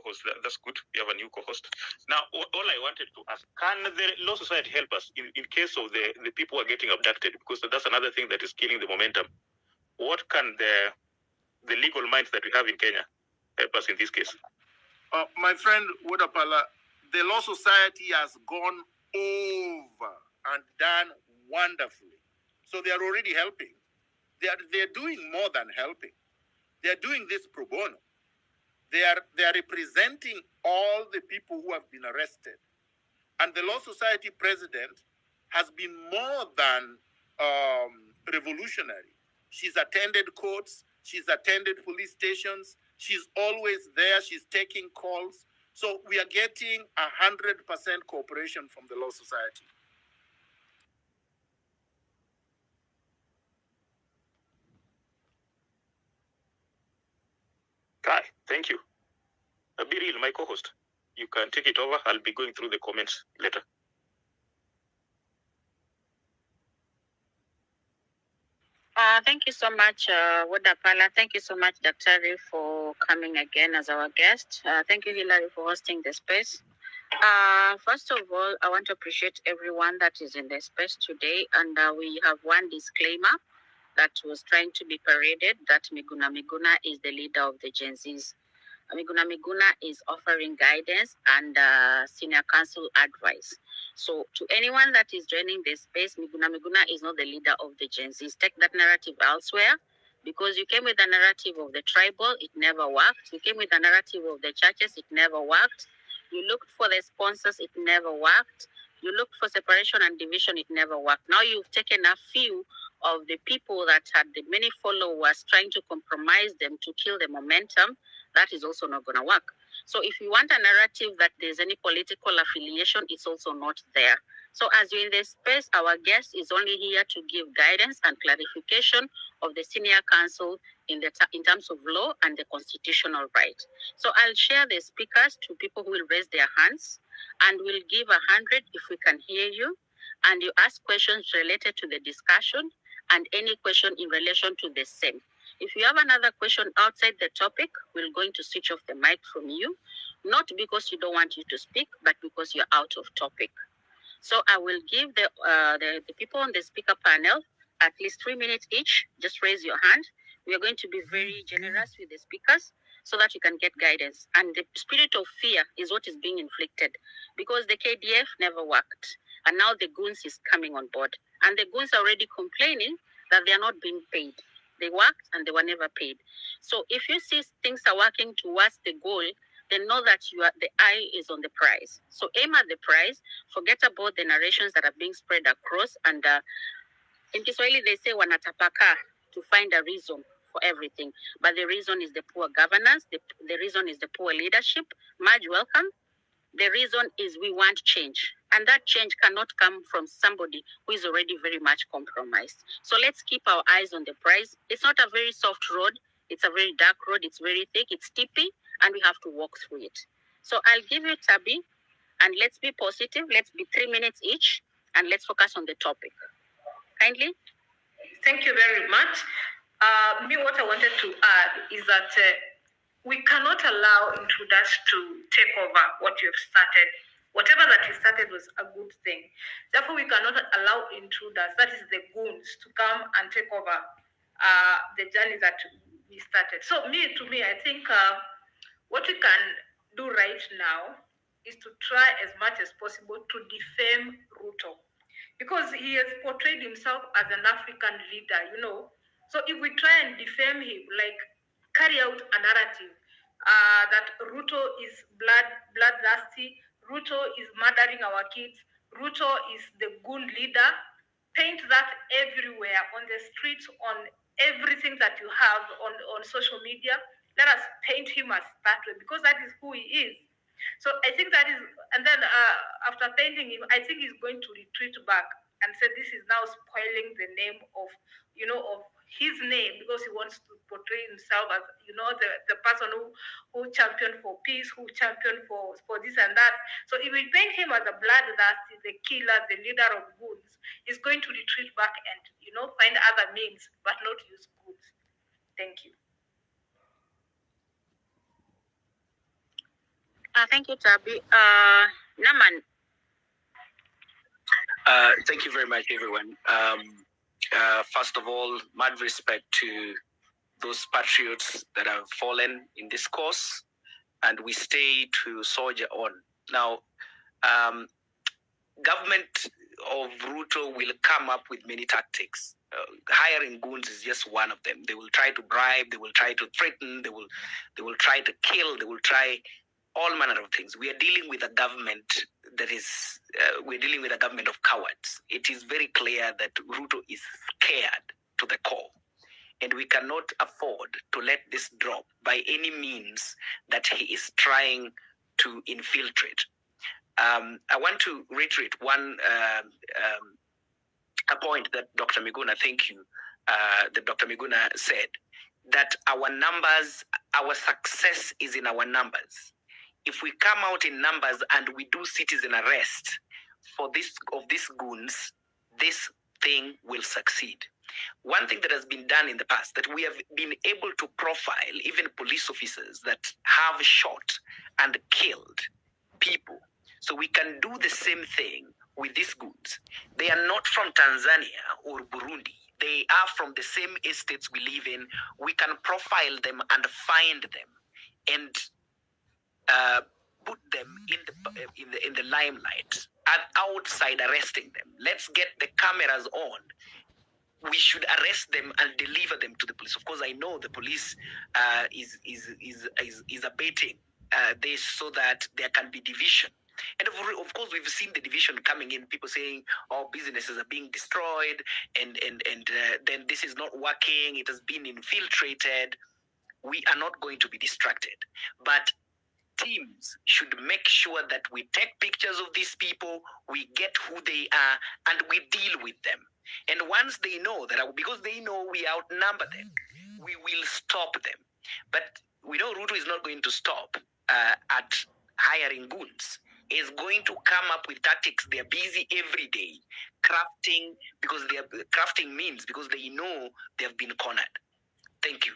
co-host. That's good. We have a new co-host. Now, all I wanted to ask, can the Law Society help us in case of the people who are getting abducted? Because that's another thing that is killing the momentum. What can the legal minds that we have in Kenya help us in this case? My friend Wodapala, the Law Society has gone over and done wonderfully. So they are already helping. They're doing more than helping. They're doing this pro bono. They are representing all the people who have been arrested. And the Law Society president has been more than revolutionary. She's attended courts. She's attended police stations. She's always there. She's taking calls. So we are getting 100% cooperation from the Law Society. Kai, thank you. Biril, my co-host, you can take it over. I'll be going through the comments later. Thank you so much, Wodapala. Thank you so much, Dr. for coming again as our guest. Thank you, Hilary, for hosting the space. First of all, I want to appreciate everyone that is in the space today. And we have one disclaimer that was trying to be paraded, that Miguna is the leader of the Gen Zs. Miguna is offering guidance and senior counsel advice. So to anyone that is joining this space, Miguna is not the leader of the Gen Zs. Take that narrative elsewhere, because you came with a narrative of the tribal, it never worked. You came with a narrative of the churches, it never worked. You looked for the sponsors, it never worked. You looked for separation and division, it never worked. Now you've taken a few of the people that had the many followers trying to compromise them to kill the momentum. That is also not going to work. So if you want a narrative that there's any political affiliation, it's also not there. So as you're in this space, our guest is only here to give guidance and clarification of the senior counsel in terms of law and the constitutional right. So I'll share the speakers to people who will raise their hands, and we'll give 100 if we can hear you, and you ask questions related to the discussion and any question in relation to the same. If you have another question outside the topic, we're going to switch off the mic from you, not because you don't want you to speak, but because you're out of topic. So I will give the people on the speaker panel at least 3 minutes each. Just raise your hand. We are going to be very generous with the speakers so that you can get guidance. And the spirit of fear is what is being inflicted, because the KDF never worked. And now the goons is coming on board. And the goons are already complaining that they are not being paid. They worked and they were never paid. So if you see things are working towards the goal, then know that the eye is on the prize. So aim at the prize. Forget about the narrations that are being spread across. And in Kiswahili, they say wanatapaka, to find a reason for everything. But the reason is the poor governance. The reason is the poor leadership. Marge, welcome. The reason is we want change. And that change cannot come from somebody who is already very much compromised. So let's keep our eyes on the prize. It's not a very soft road. It's a very dark road. It's very thick. It's steepy, and we have to walk through it. So I'll give you Tabi, and let's be positive. Let's be 3 minutes each, and let's focus on the topic. Kindly. Thank you very much. What I wanted to add is that we cannot allow intruders to take over what you have started. Whatever that you started was a good thing. Therefore, we cannot allow intruders, that is the goons, to come and take over the journey that we started. So to me, I think what we can do right now is to try as much as possible to defame Ruto, because he has portrayed himself as an African leader, you know. So if we try and defame him, like carry out a narrative that Ruto is bloodthirsty, Ruto is murdering our kids, Ruto is the goon leader, paint that everywhere, on the streets, on everything that you have on social media. Let us paint him as that way, because that is who he is. So I think that is, and then after painting him, I think he's going to retreat back and say this is now spoiling the name of, you know, of his name, because he wants to portray himself as, you know, the person who championed for peace, who championed for this and that. So if we paint him as a bloodthirsty, the killer, the leader of goons, he's going to retreat back and, you know, find other means, but not use goons. Thank you. Thank you, Tabi. Naman. Thank you very much, everyone. First of all, mad respect to those patriots that have fallen in this cause, and we stay to soldier on. Now, government of Ruto will come up with many tactics. Hiring goons is just one of them. They will try to bribe, they will try to threaten, they will try to kill, they will try all manner of things. We are dealing with a government that is, we're dealing with a government of cowards. It is very clear that Ruto is scared to the core. And we cannot afford to let this drop by any means that he is trying to infiltrate. I want to reiterate a point that Dr. Miguna, thank you, that Dr. Miguna said, that our numbers, our success is in our numbers. If we come out in numbers and we do citizen arrest for these goons, this thing will succeed. One thing that has been done in the past, that we have been able to profile even police officers that have shot and killed people. So we can do the same thing with these goons. They are not from Tanzania or Burundi. They are from the same estates we live in. We can profile them and find them and put them in the limelight and outside arresting them. Let's get the cameras on. We should arrest them and deliver them to the police. Of course, I know the police is abating this so that there can be division. And of course, we've seen the division coming in, people saying, oh, businesses are being destroyed, and then this is not working, it has been infiltrated. We are not going to be distracted. But teams should make sure that we take pictures of these people, we get who they are, and we deal with them. And once they know that, because they know we outnumber them, we will stop them. But we know Ruto is not going to stop at hiring goons. Is going to come up with tactics. They are busy every day crafting, because they are crafting means because they know they have been cornered. Thank you.